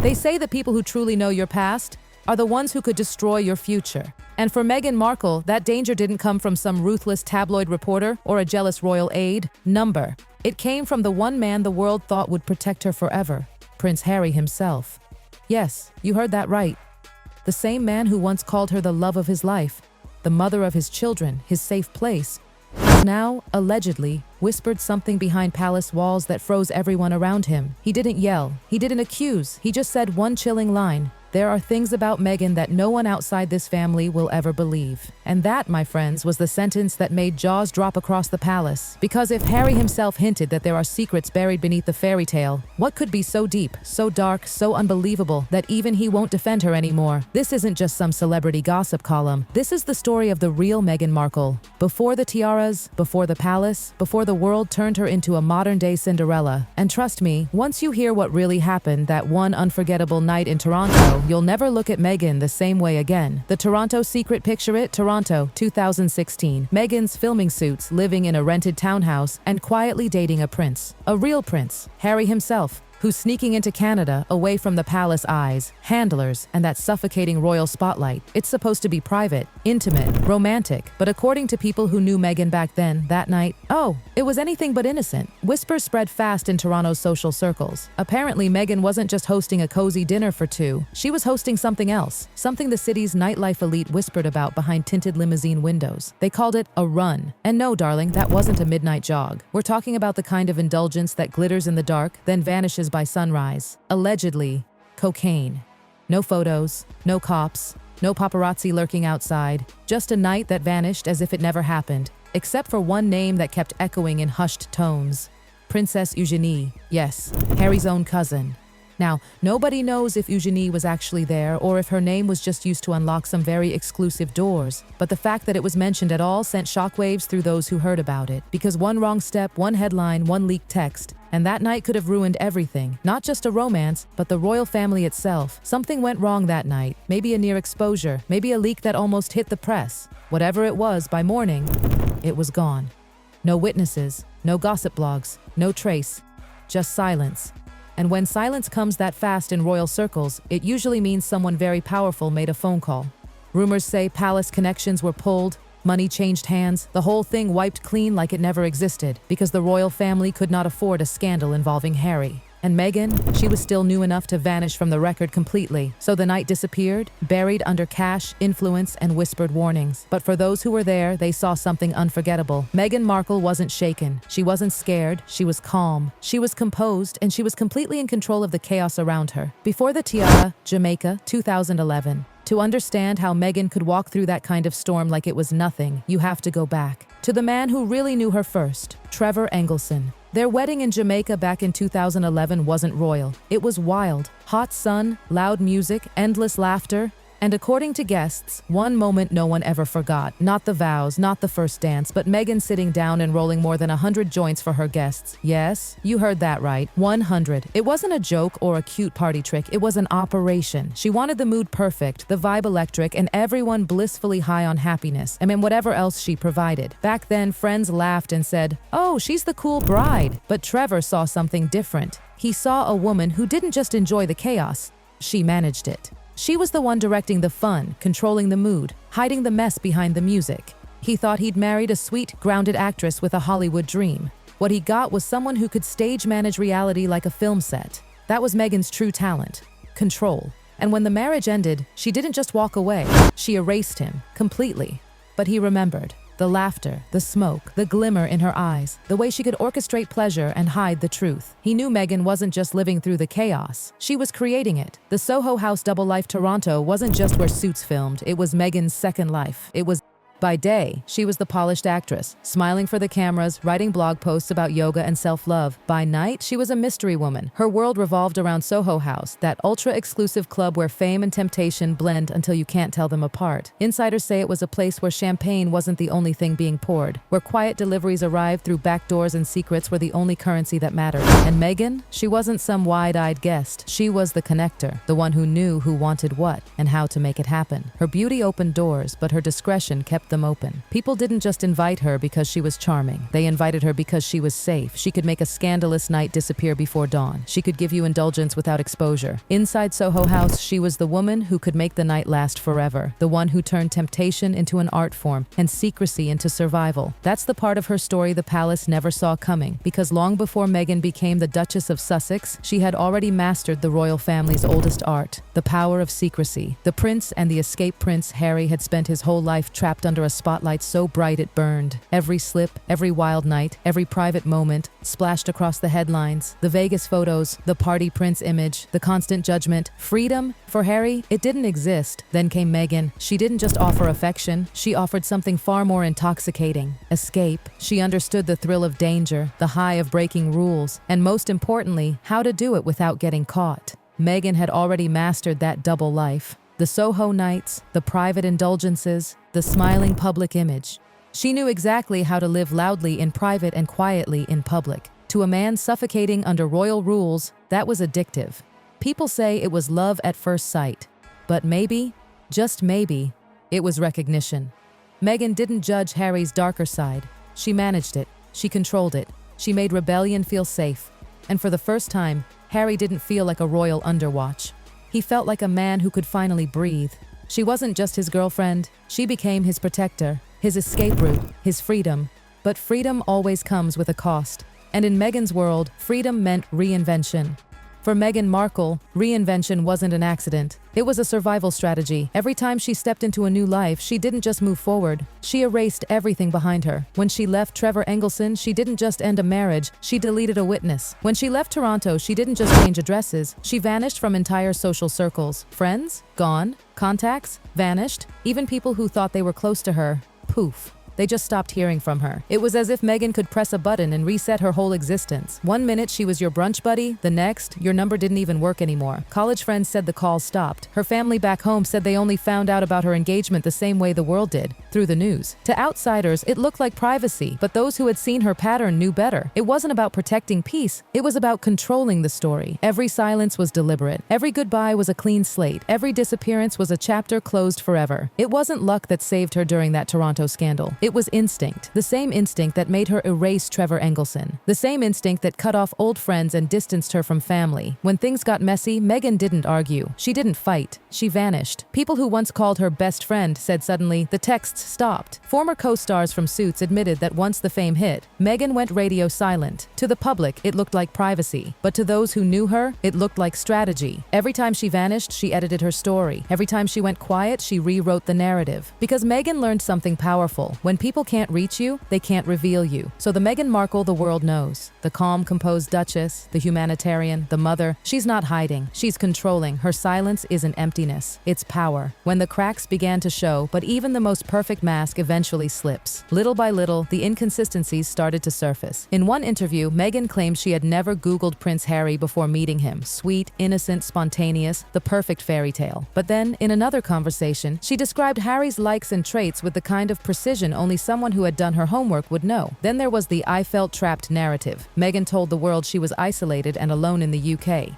They say the people who truly know your past are the ones who could destroy your future. And for Meghan Markle, that danger didn't come from some ruthless tabloid reporter or a jealous royal aide. It came from the one man the world thought would protect her forever, Prince Harry himself. Yes, you heard that right. The same man who once called her the love of his life, the mother of his children, his safe place, has now, allegedly, whispered something behind palace walls that froze everyone around him. He didn't yell, he didn't accuse, he just said one chilling line. There are things about Meghan that no one outside this family will ever believe. And that, my friends, was the sentence that made jaws drop across the palace. Because if Harry himself hinted that there are secrets buried beneath the fairy tale, what could be so deep, so dark, so unbelievable that even he won't defend her anymore? This isn't just some celebrity gossip column. This is the story of the real Meghan Markle. Before the tiaras, before the palace, before the world turned her into a modern-day Cinderella. And trust me, once you hear what really happened that one unforgettable night in Toronto, you'll never look at Meghan the same way again. The Toronto Secret. Picture it, Toronto, 2016. Meghan's filming suits, living in a rented townhouse, and quietly dating a prince. A real prince, Harry himself, who's sneaking into Canada away from the palace eyes, handlers, and that suffocating royal spotlight. It's supposed to be private, intimate, romantic, but according to people who knew Meghan back then, that night, oh, it was anything but innocent. Whispers spread fast in Toronto's social circles. Apparently, Meghan wasn't just hosting a cozy dinner for two, she was hosting something else, something the city's nightlife elite whispered about behind tinted limousine windows. They called it a run. And no, darling, that wasn't a midnight jog. We're talking about the kind of indulgence that glitters in the dark, then vanishes by sunrise. Allegedly, cocaine. No photos, no cops, no paparazzi lurking outside. Just a night that vanished as if it never happened, except for one name that kept echoing in hushed tones. Princess Eugenie. Yes, Harry's own cousin. Now, nobody knows if Eugenie was actually there or if her name was just used to unlock some very exclusive doors. But the fact that it was mentioned at all sent shockwaves through those who heard about it. Because one wrong step, one headline, one leaked text, and that night could have ruined everything. Not just a romance, but the royal family itself. Something went wrong that night. Maybe a near exposure, maybe a leak that almost hit the press. Whatever it was, by morning, it was gone. No witnesses, no gossip blogs, no trace, just silence. And when silence comes that fast in royal circles, it usually means someone very powerful made a phone call. Rumors say palace connections were pulled, money changed hands, the whole thing wiped clean like it never existed, because the royal family could not afford a scandal involving Harry. And Meghan, she was still new enough to vanish from the record completely. So the night disappeared, buried under cash, influence, and whispered warnings. But for those who were there, they saw something unforgettable. Meghan Markle wasn't shaken. She wasn't scared. She was calm. She was composed, and she was completely in control of the chaos around her. Before the tiara, Jamaica, 2011. To understand how Meghan could walk through that kind of storm like it was nothing, you have to go back to the man who really knew her first, Trevor Engelson. Their wedding in Jamaica back in 2011 wasn't royal. It was wild. Hot sun, loud music, endless laughter. And according to guests, one moment no one ever forgot. Not the vows, not the first dance, but Meghan sitting down and rolling more than 100 joints for her guests. Yes, you heard that right. 100. It wasn't a joke or a cute party trick. It was an operation. She wanted the mood perfect, the vibe electric, and everyone blissfully high on happiness. And whatever else she provided. Back then, friends laughed and said, "Oh, she's the cool bride." But Trevor saw something different. He saw a woman who didn't just enjoy the chaos. She managed it. She was the one directing the fun, controlling the mood, hiding the mess behind the music. He thought he'd married a sweet, grounded actress with a Hollywood dream. What he got was someone who could stage manage reality like a film set. That was Meghan's true talent, control. And when the marriage ended, she didn't just walk away. She erased him, completely. But he remembered. The laughter, the smoke, the glimmer in her eyes, the way she could orchestrate pleasure and hide the truth. He knew Meghan wasn't just living through the chaos. She was creating it. The Soho House Double Life Toronto wasn't just where Suits filmed. It was Meghan's second life. It was... By day, she was the polished actress, smiling for the cameras, writing blog posts about yoga and self-love. By night, she was a mystery woman. Her world revolved around Soho House, that ultra-exclusive club where fame and temptation blend until you can't tell them apart. Insiders say it was a place where champagne wasn't the only thing being poured, where quiet deliveries arrived through back doors and secrets were the only currency that mattered. And Meghan? She wasn't some wide-eyed guest. She was the connector, the one who knew who wanted what and how to make it happen. Her beauty opened doors, but her discretion kept them them open. People didn't just invite her because she was charming. They invited her because she was safe. She could make a scandalous night disappear before dawn. She could give you indulgence without exposure. Inside Soho House, she was the woman who could make the night last forever. The one who turned temptation into an art form and secrecy into survival. That's the part of her story the palace never saw coming, because long before Meghan became the Duchess of Sussex, she had already mastered the royal family's oldest art, the power of secrecy. The prince and the escaped Prince Harry had spent his whole life trapped under a spotlight so bright it burned. Every slip, every wild night, every private moment splashed across the headlines. The Vegas photos, the party prince image, the constant judgment. Freedom? For Harry, it didn't exist. Then came Meghan. She didn't just offer affection, she offered something far more intoxicating. Escape. She understood the thrill of danger, the high of breaking rules, and most importantly, how to do it without getting caught. Meghan had already mastered that double life. The Soho nights, the private indulgences, the smiling public image. She knew exactly how to live loudly in private and quietly in public. To a man suffocating under royal rules, that was addictive. People say it was love at first sight. But maybe, just maybe, it was recognition. Meghan didn't judge Harry's darker side. She managed it. She controlled it. She made rebellion feel safe. And for the first time, Harry didn't feel like a royal underwatch. He felt like a man who could finally breathe. She wasn't just his girlfriend. She became his protector, his escape route, his freedom. But freedom always comes with a cost. And in Meghan's world, freedom meant reinvention. For Meghan Markle, reinvention wasn't an accident. It was a survival strategy. Every time she stepped into a new life, she didn't just move forward. She erased everything behind her. When she left Trevor Engelson, she didn't just end a marriage, she deleted a witness. When she left Toronto, she didn't just change addresses, she vanished from entire social circles. Friends? Gone. Contacts? Vanished. Even people who thought they were close to her, poof. They just stopped hearing from her. It was as if Meghan could press a button and reset her whole existence. One minute she was your brunch buddy, the next, your number didn't even work anymore. College friends said the calls stopped. Her family back home said they only found out about her engagement the same way the world did, through the news. To outsiders, it looked like privacy, but those who had seen her pattern knew better. It wasn't about protecting peace, it was about controlling the story. Every silence was deliberate. Every goodbye was a clean slate. Every disappearance was a chapter closed forever. It wasn't luck that saved her during that Toronto scandal. It was instinct, the same instinct that made her erase Trevor Engelson, the same instinct that cut off old friends and distanced her from family. When things got messy, Meghan didn't argue. She didn't fight. She vanished. People who once called her best friend said suddenly, the texts stopped. Former co-stars from Suits admitted that once the fame hit, Meghan went radio silent. To the public, it looked like privacy. But to those who knew her, it looked like strategy. Every time she vanished, she edited her story. Every time she went quiet, she rewrote the narrative. Because Meghan learned something powerful. When people can't reach you, they can't reveal you. So the Meghan Markle the world knows. The calm, composed Duchess, the humanitarian, the mother, she's not hiding. She's controlling. Her silence isn't emptiness. It's power. When the cracks began to show, but even the most perfect mask eventually slips. Little by little, the inconsistencies started to surface. In one interview, Meghan claimed she had never Googled Prince Harry before meeting him. Sweet, innocent, spontaneous, the perfect fairy tale. But then, in another conversation, she described Harry's likes and traits with the kind of precision only someone who had done her homework would know. Then there was the I felt trapped narrative. Meghan told the world she was isolated and alone in the UK.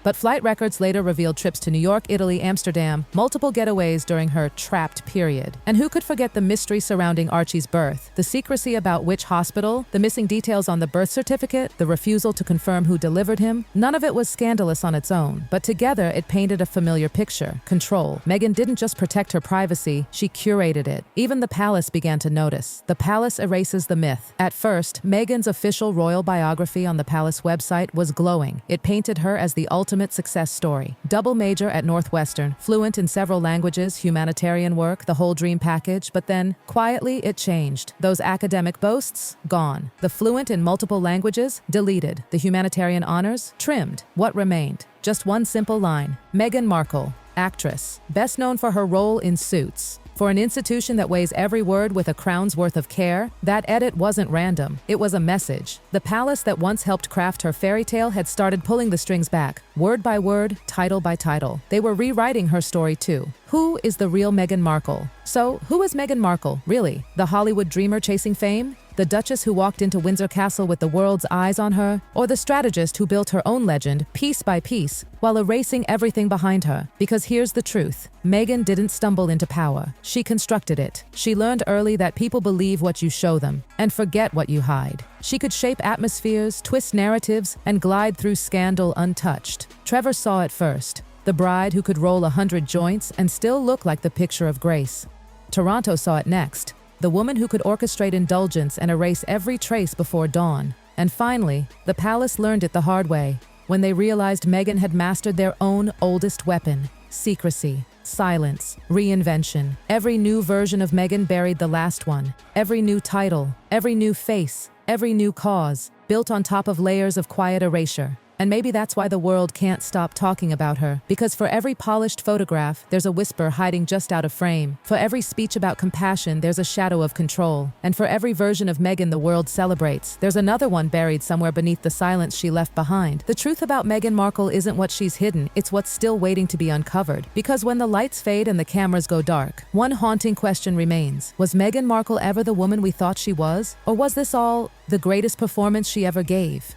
But flight records later revealed trips to New York, Italy, Amsterdam, multiple getaways during her trapped period. And who could forget the mystery surrounding Archie's birth, the secrecy about which hospital, the missing details on the birth certificate, the refusal to confirm who delivered him? None of it was scandalous on its own, but together it painted a familiar picture: control. Meghan didn't just protect her privacy, she curated it. Even the palace began to notice. The palace erases the myth. At first, Meghan's official royal biography on the palace website was glowing. It painted her as the ultimate success story. Double major at Northwestern, fluent in several languages, humanitarian work, the whole dream package, but then, quietly, it changed. Those academic boasts, gone. The fluent in multiple languages, deleted. The humanitarian honors, trimmed. What remained? Just one simple line: Meghan Markle, actress, best known for her role in Suits. For an institution that weighs every word with a crown's worth of care, that edit wasn't random. It was a message. The palace that once helped craft her fairy tale had started pulling the strings back, word by word, title by title. They were rewriting her story too. Who is the real Meghan Markle? So, who is Meghan Markle, really? The Hollywood dreamer chasing fame? The Duchess who walked into Windsor Castle with the world's eyes on her? Or the strategist who built her own legend, piece by piece, while erasing everything behind her? Because here's the truth. Meghan didn't stumble into power. She constructed it. She learned early that people believe what you show them and forget what you hide. She could shape atmospheres, twist narratives, and glide through scandal untouched. Trevor saw it first. The bride who could roll 100 joints and still look like the picture of grace. Toronto saw it next. The woman who could orchestrate indulgence and erase every trace before dawn. And finally, the palace learned it the hard way, when they realized Meghan had mastered their own oldest weapon: secrecy, silence, reinvention. Every new version of Meghan buried the last one. Every new title, every new face, every new cause, built on top of layers of quiet erasure. And maybe that's why the world can't stop talking about her. Because for every polished photograph, there's a whisper hiding just out of frame. For every speech about compassion, there's a shadow of control. And for every version of Meghan the world celebrates, there's another one buried somewhere beneath the silence she left behind. The truth about Meghan Markle isn't what she's hidden, it's what's still waiting to be uncovered. Because when the lights fade and the cameras go dark, one haunting question remains. Was Meghan Markle ever the woman we thought she was? Or was this all the greatest performance she ever gave?